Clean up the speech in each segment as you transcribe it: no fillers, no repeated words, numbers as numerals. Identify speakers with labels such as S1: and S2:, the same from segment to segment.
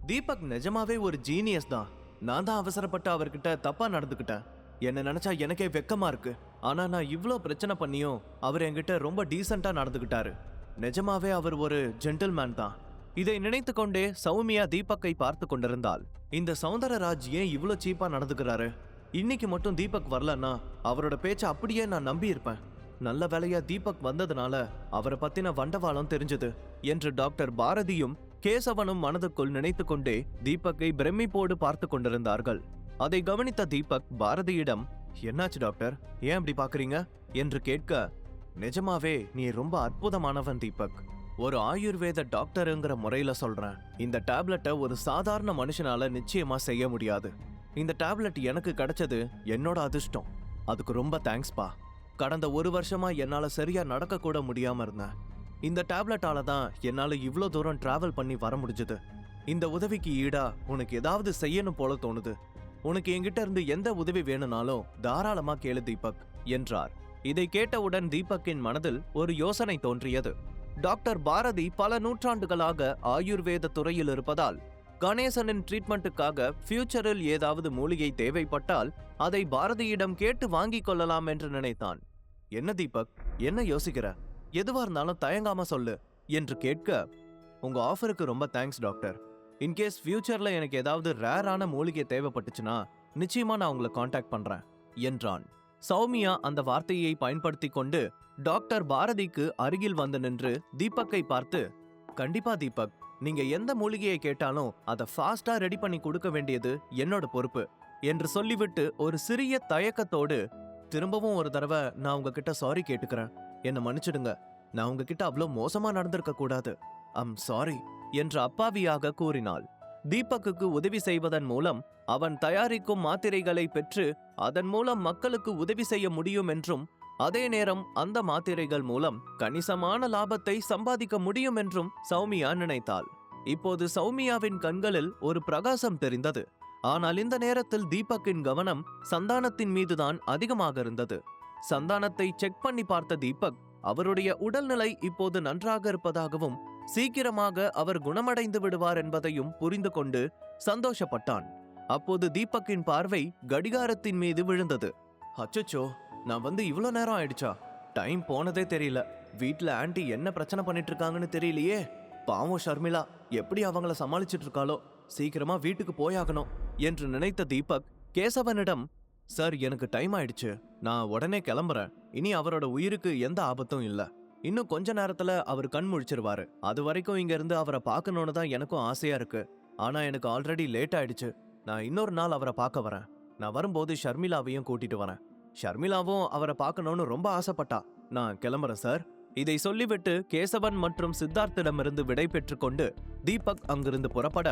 S1: தீபக் நிஜமாவே ஒரு ஜீனியஸ் தான். நான் தான் அவசரப்பட்டு அவர்கிட்ட தப்பா நடந்துக்கிட்டேன். என்ன நினைச்சா எனக்கே வெக்கமா இருக்கு. ஆனா நான் இவ்ளோ பிரச்சனை பண்ணியும் அவர் என்கிட்ட ரொம்ப டீசெண்டா நடந்துக்கிட்டாரு. நிஜமாவே அவர் ஒரு ஜென்டில்மேன் தான். இதை நினைத்து கொண்டே சௌமியா தீபக்கை பார்த்து கொண்டிருந்தாள். இந்த சௌந்தரராஜ் ஏன் இவ்ளோ சீப்பா நடந்துக்கிறாரு? இன்னைக்கு மட்டும் தீபக் வரலன்னா அவரோட பேச்சை அப்படியே நான் நம்பி இருப்பேன். நல்ல வேலையா தீபக் வந்ததுனால அவரை பத்தின வண்டவாளம் தெரிஞ்சது என்று டாக்டர் பாரதியும் கேசவனும் மனதுக்குள் நினைத்து கொண்டே தீபக்கை பிரமிப்போடு பார்த்து கொண்டிருந்தார்கள். அதை கவனித்த தீபக் பாரதியிடம், என்னாச்சு டாக்டர், ஏன் அப்படி பாக்குறீங்க என்று கேட்க, நிஜமாவே நீ ரொம்ப அற்புதமானவன் தீபக். ஒரு ஆயுர்வேத டாக்டருங்கிற முறையில சொல்றேன். இந்த டேப்லெட்டை ஒரு சாதாரண மனுஷனால நிச்சயமா செய்ய முடியாது. இந்த டேப்லெட் எனக்கு கிடைச்சது என்னோட அதிர்ஷ்டம். அதுக்கு ரொம்ப தேங்க்ஸ்பா. கடந்த 1 வருஷமா என்னால சரியா நடக்க கூட முடியாம இருந்தேன். இந்த டேப்லெட்டால தான் என்னால இவ்ளோ தூரம் டிராவல் பண்ணி வர முடிஞ்சது. இந்த உதவிக்கு ஈடா உனக்கு ஏதாவது செய்யணும் போல தோணுது. உனக்கு என்கிட்ட இருந்து எந்த உதவி வேணும்னாலும் தாராளமா கேளு தீபக் என்றார். இதை கேட்டவுடன் தீபக்கின் மனதில் ஒரு யோசனை தோன்றியது. டாக்டர் பாரதி பல நூற்றாண்டுகளாக ஆயுர்வேத துறையில் இருப்பதால் கணேசனின் ட்ரீட்மெண்ட்டுக்காக ஃபியூச்சரில் ஏதாவது மூலிகை தேவைப்பட்டால் அதை பாரதியிடம் கேட்டு வாங்கிக் கொள்ளலாம் என்று நினைத்தான். என்ன தீபக், என்ன யோசிக்கிற? எதுவா இருந்தாலும் தயங்காம சொல்லு என்று கேட்க, உங்க ஆஃபருக்கு ரொம்ப தேங்க்ஸ் டாக்டர். இன்கேஸ் ஃபியூச்சர்ல எனக்கு ஏதாவது ரேரான மூலிகை தேவைப்பட்டுச்சுன்னா நிச்சயமா நான் உங்களை காண்டாக்ட் பண்றேன் என்றான். சௌமியா அந்த வார்த்தையை பயன்படுத்தி கொண்டு டாக்டர் பாரதிக்கு அருகில் வந்து நின்று தீபக்கை பார்த்து, கண்டிப்பா தீபக், நீங்க எந்த மூலிகையை கேட்டாலும் அதை ஃபாஸ்டா ரெடி பண்ணி கொடுக்க வேண்டியது என்னோட பொறுப்பு என்று சொல்லிவிட்டு ஒரு சிறிய தயக்கத்தோடு, திரும்பவும் ஒரு தடவை நான் உங்ககிட்ட சாரி கேட்டுக்கிறேன், என்ன மன்னிச்சிடுங்க, நான் உங்ககிட்ட அவ்வளோ மோசமா நடந்திருக்க கூடாது, ஐம் சாரி என்று அப்பாவியாக கூறினாள். தீபக்குக்கு உதவி செய்வதன் மூலம் அவன் தயாரிக்கும் மாத்திரைகளை பெற்று அதன் மூலம் மக்களுக்கு உதவி செய்ய முடியும் என்றும், அதே நேரம் அந்த மாத்திரைகள் மூலம் கணிசமான லாபத்தை சம்பாதிக்க முடியும் என்றும் சௌமியா நினைத்தாள். இப்போது சௌமியாவின் கண்களில் ஒரு பிரகாசம் தெரிந்தது. ஆனால் இந்த நேரத்தில் தீபக்கின் கவனம் சந்தானத்தின் மீதுதான் அதிகமாக இருந்தது. சந்தானத்தை செக் பண்ணி பார்த்த தீபக் அவருடைய உடல்நிலை இப்போது நன்றாக இருப்பதாகவும் சீக்கிரமாக அவர் குணமடைந்து விடுவார் என்பதையும் புரிந்து கொண்டு சந்தோஷப்பட்டான். அப்போது தீபக்கின் பார்வை கடிகாரத்தின் மீது விழுந்தது. அச்சச்சோ, நான் வந்து இவ்வளோ நேரம் ஆயிடுச்சா? டைம் போனதே தெரியல. வீட்டுல ஆன்ட்டி என்ன பிரச்சனை பண்ணிட்டு இருக்காங்கன்னு தெரியலையே. பாவம் ஷர்மிளா எப்படி அவங்கள சமாளிச்சிட்டு இருக்காளோ. சீக்கிரமா வீட்டுக்கு போயாகணும் என்று நினைத்த தீபக் கேசவனிடம், சார் எனக்கு டைம் ஆயிடுச்சு, நான் உடனே கிளம்புறேன். இனி அவரோட உயிருக்கு எந்த ஆபத்தும் இல்ல. இன்னும் கொஞ்ச நேரத்துல அவர் கண் முழிச்சிருவாரு. அது வரைக்கும் இங்க இருந்து அவரை பார்க்கணும்னு தான் எனக்கும் ஆசையா இருக்கு. ஆனா எனக்கு ஆல்ரெடி லேட் ஆயிடுச்சு. நான் இன்னொரு நாள் அவரை பார்க்க வரேன். நான் வரும்போது ஷர்மிளாவையும் கூட்டிட்டு வரேன். ஷர்மிளாவும் அவரை பார்க்கணும்னு ரொம்ப ஆசைப்பட்டா. நான் கிளம்புறேன் சார். இதை சொல்லிவிட்டு கேசவன் மற்றும் சித்தார்த்திடமிருந்து விடை பெற்று கொண்டு தீபக் அங்கிருந்து புறப்பட,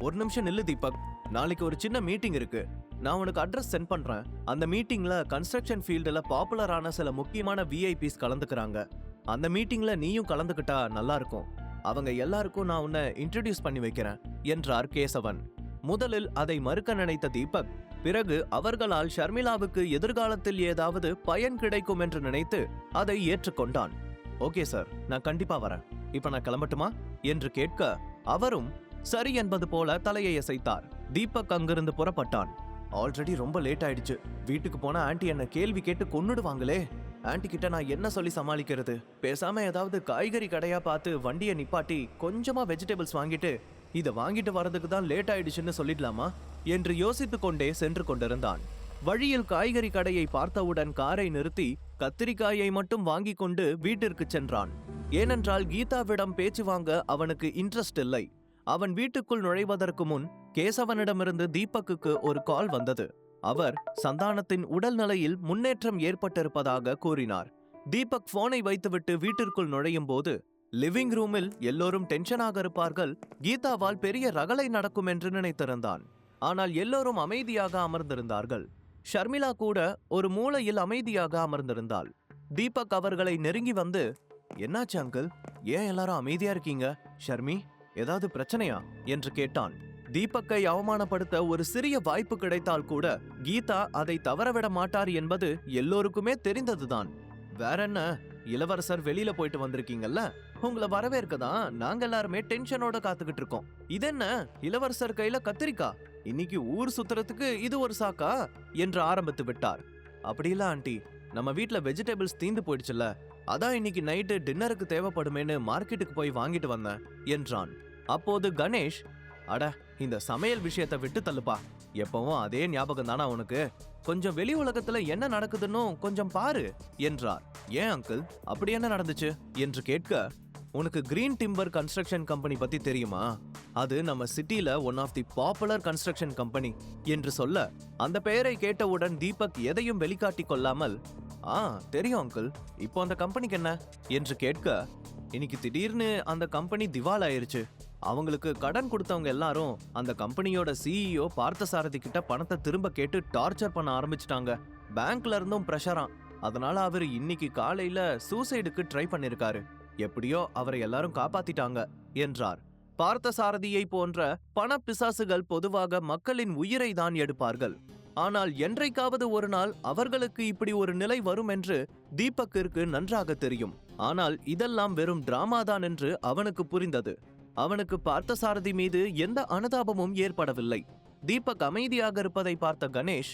S1: ஒரு நிமிஷம் நில்லு தீபக், நாளைக்கு ஒரு சின்ன மீட்டிங் இருக்கு. நான் உனக்கு அட்ரஸ் சென்ட் பண்றேன். அந்த மீட்டிங்ல கன்ஸ்ட்ரக்ஷன் ஃபீல்டுல பாப்புலரான சில முக்கியமான விஐபிஸ் கலந்துக்கிறாங்க. அந்த மீட்டிங்ல நீயும் கலந்துக்கிட்டா நல்லா இருக்கும். அவங்க எல்லாருக்கும் நான் உன்னை இன்ட்ரடியூஸ் பண்ணி வைக்கிறேன் என்றார் கேசவன். முதலில் அதை மறுக்க நினைத்த தீபக் பிறகு அவர்களால் ஷர்மிளாவுக்கு எதிர்காலத்தில் ஏதாவது பயன் கிடைக்கும் என்று நினைத்து அதை ஏற்றுக்கொண்டான். ஓகே சார், நான் கண்டிப்பா வரேன். இப்ப நான் கிளம்பட்டுமா என்று கேட்க அவரும் சரி என்பது போல தலையை அசைத்தார். தீபக் அங்கிருந்து புறப்பட்டான். ஆல்ரெடி ரொம்ப லேட் ஆயிடுச்சு. வீட்டுக்கு போனா ஆன்ட்டி என்ன கேள்வி கேட்டு கொன்னுடுவாங்களே. ஆன்ட்டி கிட்ட நான் என்ன சொல்லி சமாளிக்கிறது? பேசாம ஏதாவது காய்கறி கடையா பார்த்து வண்டியை நிப்பாட்டி கொஞ்சமா வெஜிடபிள்ஸ் வாங்கிட்டு இதை வாங்கிட்டு வரதுக்கு தான் லேட் ஆயிடுச்சுன்னு சொல்லிடலாமா என்று யோசித்துக் கொண்டே சென்று கொண்டிருந்தான். வழியில் காய்கறி கடையை பார்த்தவுடன் காரை நிறுத்தி கத்திரிக்காயை மட்டும் வாங்கி கொண்டு வீட்டிற்கு சென்றான். ஏனென்றால் கீதாவிடம் பேச்சு வாங்க அவனுக்கு இன்ட்ரெஸ்ட் இல்லை. அவன் வீட்டுக்குள் நுழைவதற்கு முன் கேசவனிடமிருந்து தீபக்குக்கு ஒரு கால் வந்தது. அவர் சந்தானத்தின் உடல்நிலையில் முன்னேற்றம் ஏற்பட்டிருப்பதாக கூறினார். தீபக் போனை வைத்துவிட்டு வீட்டிற்குள் நுழையும் போது லிவிங் ரூமில் எல்லோரும் டென்ஷனாக இருப்பார்கள். கீதாவால் பெரிய ரகளை நடக்கும் என்று நினைத்திருந்தான். ஆனால் எல்லோரும் அமைதியாக அமர்ந்திருந்தார்கள். ஷர்மிளா கூட ஒரு மூலையில் அமைதியாக அமர்ந்திருந்தாள். தீபக் அவர்களை நெருங்கி வந்து, என்னாச்சு அங்கிள், ஏன் எல்லாரும் அமைதியா இருக்கீங்க? ஷர்மி, ஏதாவது பிரச்சனையா என்று கேட்டான். தீபக்கை அவமானப்படுத்த ஒரு சிறிய வாய்ப்பு கிடைத்தால் கூட கீதா அதை தவறவிட மாட்டார் என்பது எல்லோருக்குமே தெரிந்ததுதான். வேற என்ன, இளவரசர் வெளியில போயிட்டு வந்திருக்கீங்கல்ல, உங்களை வரவேற்க தான் நாங்க எல்லாருமே டென்ஷனோட காத்துக்கிட்டு இருக்கோம். இதென்ன இளவரசர் கையில கத்திரிக்கா? இன்னைக்கு ஊர் சுத்துறதுக்கு இது ஒரு சாக்கா என்று ஆரம்பித்து விட்டார். அப்படிஇல்ல ஆண்டி, நம்ம வீட்ல வெஜிடபிள்ஸ் தீந்து போயிடுச்சுல, அதான் இன்னைக்கு நைட்டு டின்னருக்கு தேவைப்படுமேன்னு மார்க்கெட்டுக்கு போய் வாங்கிட்டு வந்தேன் என்றான். அப்போது கணேஷ், அட இந்த சமையல் விஷயத்தை விட்டு தள்ளுப்பா, எப்பவும் அதே ஞாபகம் தானா உனக்கு? கொஞ்சம் வெளி உலகத்துல என்ன நடக்குதுன்னு கொஞ்சம் பாரு என்றார். ஏன் அங்கிள், அப்படி என்ன நடந்துச்சு என்று கேட்க, உனக்கு கிரீன் டிம்பர் கன்ஸ்ட்ரக்ஷன் கம்பெனி பத்தி தெரியுமா? அது நம்ம சிட்டில one of the popular construction company என்று சொல்ல, அந்த பெயரை கேட்டவுடன் தீபக் எதையும் வெளிக்காட்டி கொள்ளாமல், தெரியும் அங்கிள், இப்போ அந்த கம்பெனிக்கு என்ன என்று கேட்க, இன்னைக்கு திடீர்னு அந்த கம்பெனி திவால் ஆயிருச்சு. அவங்களுக்கு கடன் கொடுத்தவங்க எல்லாரும் அந்த கம்பெனியோட சிஇஓ பார்த்தசாரதி கிட்ட பணத்தை திரும்ப கேட்டு டார்ச்சர் பண்ண ஆரம்பிச்சிட்டாங்க. பேங்க்ல இருந்தும் பிரஷராம். அதனால அவர் இன்னைக்கு காலையில சூசைடுக்கு ட்ரை பண்ணிருக்காரு. எப்படியோ அவரை எல்லாரும் காப்பாத்திட்டாங்க என்றார். பார்த்தசாரதியை போன்ற பண பிசாசுகள் பொதுவாக மக்களின் உயிரை தான் எடுப்பார்கள். ஆனால் என்றைக்காவது ஒரு நாள் அவர்களுக்கு இப்படி ஒரு நிலை வரும் என்று தீபக்கிற்கு நன்றாக தெரியும். ஆனால் இதெல்லாம் வெறும் டிராமாதான் என்று அவனுக்கு புரிந்தது. அவனுக்கு பார்த்தசாரதி மீது எந்த அனுதாபமும் ஏற்படவில்லை. தீபக் அமைதியாக இருப்பதை பார்த்த கணேஷ்,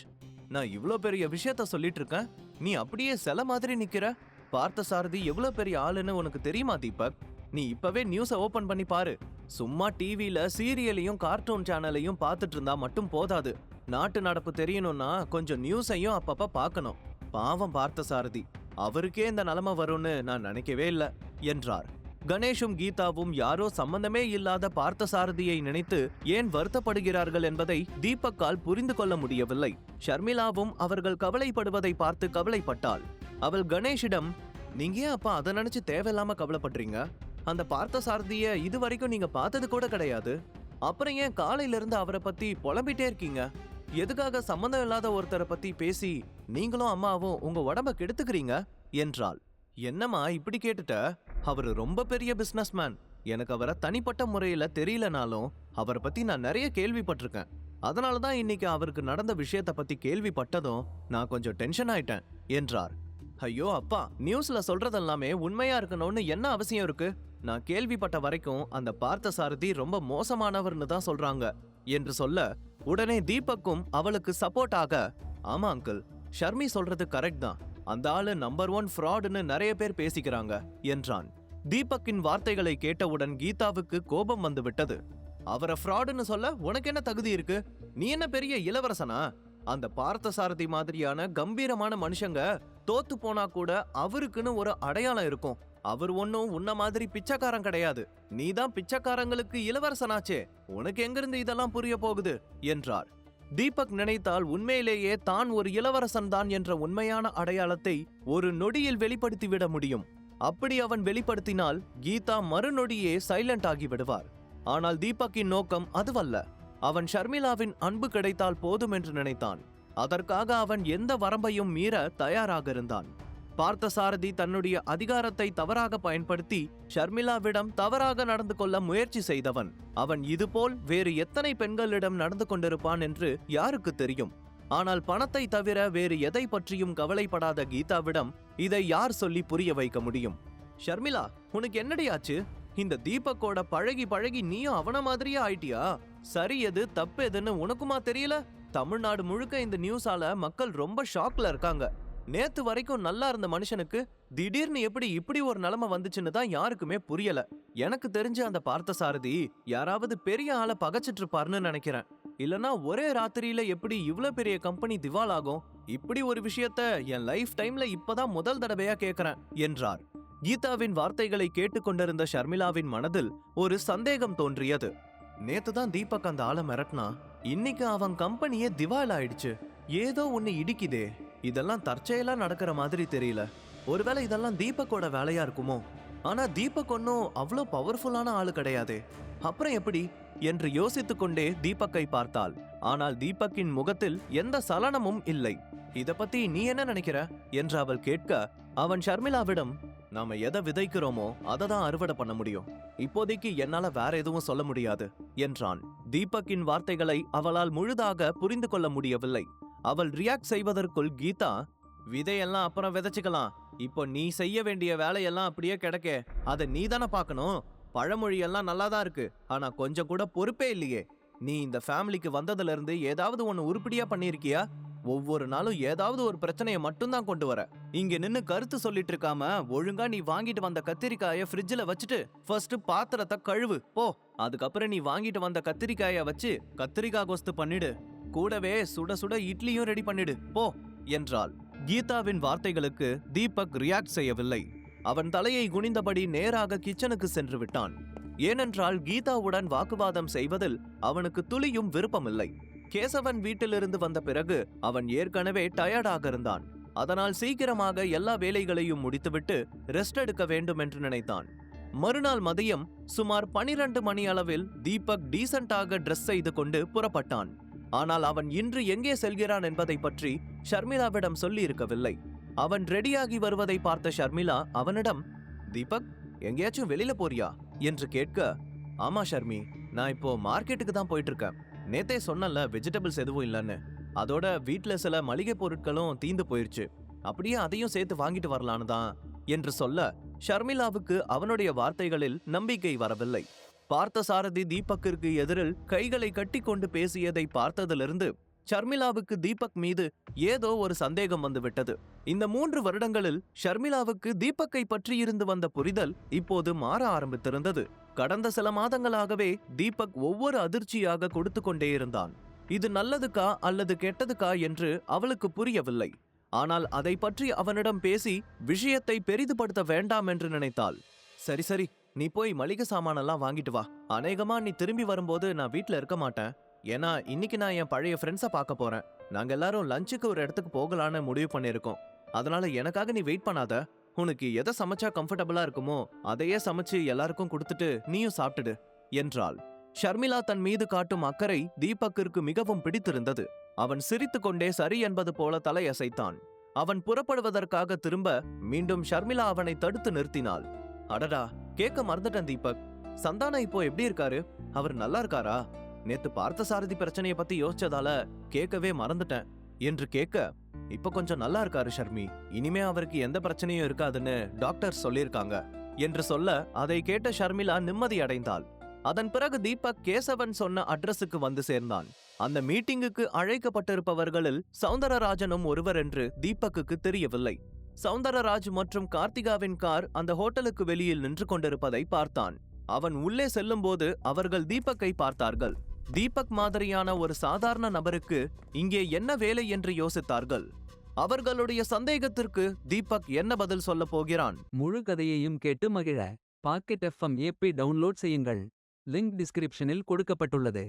S1: நான் இவ்ளோ பெரிய விஷயத்த சொல்லிட்டு இருக்கேன், நீ அப்படியே சில மாதிரி நிக்கிற. பார்த்தசாரதி எவ்வளவு பெரிய ஆளுன்னு உனக்கு தெரியுமா தீபக்? நீ இப்பவே நியூஸை ஓபன் பண்ணி பாரு. சும்மா டிவில சீரியலையும் கார்ட்டூன் சேனலையும் பார்த்துட்டு இருந்தா மட்டும் போதாது. நாட்டு நடப்பு தெரியணும்னா கொஞ்சம் நியூஸையும் அப்பப்ப பார்க்கணும். பாவம் பார்த்தசாரதி, அவருக்கே இந்த நிலைமை வரும்னு நான் நினைக்கவே இல்லை என்றார். கணேஷும் கீதாவும் யாரோ சம்பந்தமே இல்லாத பார்த்தசாரதியை நினைத்து ஏன் வருத்தப்படுகிறார்கள் என்பதை தீபக்கால் புரிந்து கொள்ள முடியவில்லை. ஷர்மிளாவும் அவர்கள் கவலைப்படுவதை பார்த்து கவலைப்பட்டாள். அவள் கணேஷிடம், நீங்க ஏன் அப்பா அதை நினைச்சு தேவையில்லாம கவலைப்படுறீங்க? அந்த பார்த்தசாரதிய இதுவரைக்கும் நீங்க பார்த்தது கூட கிடையாது. அப்புறம் ஏன் காலையில இருந்து அவரை பத்தி புலம்பிட்டே இருக்கீங்க? எதுக்காக சம்பந்தம் இல்லாத ஒருத்தரை பத்தி பேசி நீங்களும் அம்மாவும் உங்க உடம்ப கெடுத்துக்கிறீங்க என்றாள். என்னம்மா இப்படி கேட்டுட்ட? அவரு ரொம்ப பெரிய பிசினஸ்மேன். எனக்கு அவரை தனிப்பட்ட முறையில தெரியலனாலும் அவரை பத்தி நான் நிறைய கேள்விப்பட்டிருக்கேன். அதனாலதான் இன்னைக்கு அவருக்கு நடந்த விஷயத்த பத்தி கேள்விப்பட்டதும் நான் கொஞ்சம் டென்ஷன் ஆயிட்டேன் என்றார். ஐயோ அப்பா, நியூஸ்ல சொல்றதெல்லாமே உண்மையா இருக்கணும்னு என்ன அவசியம் இருக்கு? நான் கேள்விப்பட்ட வரைக்கும் அந்த பார்த்தசாரதி ரொம்ப மோசமானவர்னு தான் சொல்றாங்க என்று சொல்ல, உடனே தீபக்கும் அவளுக்கு சப்போர்ட்டாக, ஆமா அங்கிள், ஷர்மி சொல்றது கரெக்ட் தான், அந்த ஆளு நம்பர் 1 ஃப்ராடுன்னு நிறைய பேர் பேசிக்கிறாங்க என்றான். தீபக்கின் வார்த்தைகளை கேட்டவுடன் கீதாவுக்கு கோபம் வந்து விட்டது. அவரை ஃப்ராடுன்னு சொல்ல உனக்கு என்ன தகுதி இருக்கு? நீ என்ன பெரிய இளவரசனா? அந்த பார்த்தசாரதி மாதிரியான கம்பீரமான மனுஷங்க தோத்து போனா கூட அவருக்குன்னு ஒரு அடையாளம் இருக்கும். அவர் ஒன்னும் உன்ன மாதிரி பிச்சைக்காரன் கிடையாது. நீதான் பிச்சைக்காரங்களுக்கு இளவரசனாச்சே. உனக்கு எங்கிருந்து இதெல்லாம் புரிய போகுது என்றார். தீபக் நினைத்தால் உண்மையிலேயே தான் ஒரு இளவரசன் தான் என்ற உண்மையான அடையாளத்தை ஒரு நொடியில் வெளிப்படுத்திவிட முடியும். அப்படி அவன் வெளிப்படுத்தினால் கீதா மறுநொடியே சைலண்ட் ஆகி விடுவார். ஆனால் தீபக்கின் நோக்கம் அதுவல்ல. அவன் ஷர்மிளாவின் அன்பு கிடைத்தால் போதும் என்று நினைத்தான். அதற்காக அவன் எந்த வரம்பையும் மீற தயாராக இருந்தான். பார்த்தசாரதி தன்னுடைய அதிகாரத்தை தவறாக பயன்படுத்தி ஷர்மிளாவிடம் தவறாக நடந்து கொள்ள முயற்சி செய்தவன். அவன் இதுபோல் வேறு எத்தனை பெண்களிடம் நடந்து கொண்டிருப்பான் என்று யாருக்கு தெரியும்? ஆனால் பணத்தை தவிர வேறு எதை பற்றியும் கவலைப்படாத கீதாவிடம் இதை யார் சொல்லி புரிய வைக்க முடியும்? ஷர்மிளா, உனக்கு என்னடி ஆச்சு? இந்த தீபக்கோட பழகி பழகி நீயும் அவன மாதிரியே ஆயிட்டியா? சரி எது தப்பு எதுன்னு உனக்குமா தெரியல? தமிழ்நாடு முழுக்க இந்த நியூஸால மக்கள் ரொம்ப ஷாக்ல இருக்காங்க. நேத்து வரைக்கும் நல்லா இருந்த மனுஷனுக்கு திடீர்னு எப்படி இப்படி ஒரு நிலைமை வந்துச்சுன்னு தான் யாருக்குமே புரியல. எனக்கு தெரிஞ்ச அந்த பார்த்தசாரதி யாராவது பெரிய ஆளை பகைச்சிட்டு இருப்பாருன்னு நினைக்கிறேன். இல்லனா ஒரே ராத்திரியில எப்படி இவ்ளோ பெரிய கம்பெனி திவால் ஆகும்? இப்படி ஒரு விஷயத்த என் லைஃப் டைம்ல இப்பதான் முதல் தடவையா கேக்குறேன் என்றார். கீதாவின் வார்த்தைகளை கேட்டுக்கொண்டிருந்த ஷர்மிளாவின் மனதில் ஒரு சந்தேகம் தோன்றியது. நேத்துதான் தீபக் அந்த ஆளை மிரட்டினா, இன்னைக்கு அவன் கம்பெனியே திவால் ஆயிடுச்சு. ஏதோ ஒன்னு இடிக்குதே. இதெல்லாம் தற்செயலா நடக்கிற மாதிரி தெரியல. ஒருவேளை இதெல்லாம் தீபக்கோட வேலையா இருக்குமோ? ஆனா தீபக் ஒன்னும் அவ்வளோ பவர்ஃபுல்லான ஆளு கிடையாதே. அப்புறம் எப்படி என்று யோசித்துக் கொண்டே தீபக்கை பார்த்தாள். ஆனால் தீபக்கின் முகத்தில் எந்த சலனமும் இல்லை. இத பத்தி நீ என்ன நினைக்கிற என்று அவள் கேட்க, அவன் ஷர்மிளாவிடம், நாம எதை விதைக்கிறோமோ அதை தான் அறுவடை பண்ண முடியும். இப்போதைக்கு என்னால வேற எதுவும் சொல்ல முடியாது என்றான். தீபக்கின் வார்த்தைகளை அவளால் முழுதாக புரிந்து கொள்ள முடியவில்லை. அவள் ரியாக்ட் செய்வதற்குள் கீதா, விதையெல்லாம் அப்புறம் விதைச்சுக்கலாம். இப்போ நீ செய்ய வேண்டிய வேலையெல்லாம் அப்படியே கிடக்கே, அதை நீ தானே பார்க்கணும். பழமொழியெல்லாம் நல்லா தான் இருக்கு, ஆனா கொஞ்சம் கூட பொறுப்பே இல்லையே. நீ இந்த ஃபேமிலிக்கு வந்ததுல இருந்து ஏதாவது ஒன்னு உருப்படியா பண்ணிருக்கியா? ஒவ்வொரு நாளும் ஏதாவது ஒரு பிரச்சனையை மட்டும்தான் கொண்டு வர. இங்க நின்னு கருத்து சொல்லிட்டு இருக்காம ஒழுங்கா நீ வாங்கிட்டு வந்த கத்திரிக்காயை ஃப்ரிட்ஜ்ல வச்சுட்டு ஃபர்ஸ்ட் பாத்திரத்தை கழுவு போ. அதுக்கப்புறம் நீ வாங்கிட்டு வந்த கத்திரிக்காயை வச்சு கத்திரிக்காய் கோஸ்து பண்ணிடு. கூடவே சுட சுட இட்லியும் ரெடி பண்ணிடு போ என்றாள். கீதாவின் வார்த்தைகளுக்கு தீபக் ரியாக்ட் செய்யவில்லை. அவன் தலையை குனிந்தபடி நேராக கிச்சனுக்கு சென்று விட்டான். ஏனென்றால் கீதாவுடன் வாக்குவாதம் செய்வதில் அவனுக்கு துளியும் விருப்பமில்லை. கேசவன் வீட்டிலிருந்து வந்த பிறகு அவன் ஏற்கனவே டயர்டாக இருந்தான். அதனால் சீக்கிரமாக எல்லா வேலைகளையும் முடித்துவிட்டு ரெஸ்ட் எடுக்க வேண்டும் என்று நினைத்தான். மறுநாள் மதியம் சுமார் 12 மணி அளவில் தீபக் டீசென்டாக ட்ரெஸ் செய்து கொண்டு புறப்பட்டான். ஆனால் அவன் இன்று எங்கே செல்கிறான் என்பதை பற்றி ஷர்மிளாவிடம் சொல்லி இருக்கவில்லை. அவன் ரெடியாகி வருவதை பார்த்த ஷர்மிளா அவனிடம், தீபக், எங்கேயாச்சும் வெளியில போறியா என்று கேட்க, ஆமா ஷர்மி, நான் இப்போ மார்க்கெட்டுக்கு தான் போயிட்டு இருக்கேன். நேத்தே சொன்னல வெஜிடபிள்ஸ் எதுவும் இல்லைன்னு. அதோட வீட்டுல சில மளிகை பொருட்களும் தீந்து போயிருச்சு. அப்படியே அதையும் சேர்த்து வாங்கிட்டு வரலான்னு தான் என்று சொல்ல ஷர்மிளாவுக்கு அவனுடைய வார்த்தைகளில் நம்பிக்கை வரவில்லை. பார்த்த சாரதி தீபக்கிற்கு எதிரில் கைகளை கட்டி கொண்டு பேசியதை பார்த்ததிலிருந்து ஷர்மிளாவுக்கு தீபக் மீது ஏதோ ஒரு சந்தேகம் வந்துவிட்டது. இந்த 3 வருடங்களில் ஷர்மிளாவுக்கு தீபக்கை பற்றியிருந்து வந்த புரிதல் இப்போது மாற ஆரம்பித்திருந்தது. கடந்த சில மாதங்களாகவே தீபக் ஒவ்வொரு அதிர்ச்சியாக கொடுத்து கொண்டே இருந்தான். இது நல்லதுக்கா அல்லது கெட்டதுக்கா என்று அவளுக்கு புரியவில்லை. ஆனால் அதை பற்றி அவனிடம் பேசி விஷயத்தை பெரிதுபடுத்த வேண்டாம் என்று நினைத்தாள். சரி சரி, நீ போய் மளிகை சாமானெல்லாம் வாங்கிட்டு வா. அநேகமா நீ திரும்பி வரும்போது நான் வீட்டுல இருக்க மாட்டேன். ஏன்னா இன்னைக்கு நான் என் பழைய ஃப்ரெண்ட்ஸை பார்க்க போறேன். நாங்க எல்லாரும் லஞ்சுக்கு ஒரு இடத்துக்கு போகலான்னு முடிவு பண்ணிருக்கோம். அதனால எனக்காக நீ வெயிட் பண்ணாத. உனக்கு எதை சமைச்சா கம்ஃபர்டபுளா இருக்குமோ அதையே சமைச்சு எல்லாருக்கும் கொடுத்துட்டு நீயும் சாப்பிட்டுடு என்றாள். ஷர்மிளா தன் மீது காட்டும் அக்கறை தீபக்கிற்கு மிகவும் பிடித்திருந்தது. அவன் சிரித்து கொண்டே சரி என்பது போல தலையசைத்தான். அவன் புறப்படுவதற்காக திரும்ப மீண்டும் ஷர்மிளா அவனை தடுத்து நிறுத்தினாள். அடடா, கேட்க மறந்துட்டேன் தீபக். சந்தானா இப்போ எப்படி இருக்காரு? அவர் நல்லா இருக்காரா? நேத்து பார்த்த சாரதி பிரச்சனையை பத்தி யோசிச்சதால கேட்கவே மறந்துட்டேன் என்று கேட்க, இப்ப கொஞ்சம் நல்லா இருக்காரு ஷர்மி. இனிமே அவருக்கு எந்த பிரச்சனையும் இருக்காதுன்னு டாக்டர் சொல்லியிருக்காங்க என்று சொல்ல அதை கேட்ட ஷர்மிளா நிம்மதி அடைந்தாள். அதன் பிறகு தீபக் கேசவன் சொன்ன அட்ரஸுக்கு வந்து சேர்ந்தான். அந்த மீட்டிங்குக்கு அழைக்கப்பட்டிருப்பவர்களில் சௌந்தரராஜனும் ஒருவர் என்று தீபக்குக்கு தெரியவில்லை. சௌந்தரராஜ் மற்றும் கார்த்திகாவின் கார் அந்த ஹோட்டலுக்கு வெளியில் நின்று கொண்டிருப்பதை பார்த்தான். அவன் உள்ளே செல்லும் போது அவர்கள் தீபக்கை பார்த்தார்கள். தீபக் மாதிரியான ஒரு சாதாரண நபருக்கு இங்கே என்ன வேலை என்று யோசித்தார்கள். அவர்களுடைய சந்தேகத்திற்கு தீபக் என்ன பதில் சொல்ல போகிறான்?
S2: முழு கதையையும் கேட்டு மகிழ பாக்கெட் FM ஆப்பை டவுன்லோட் செய்யுங்கள். லிங்க் டிஸ்கிரிப்ஷனில் கொடுக்கப்பட்டுள்ளது.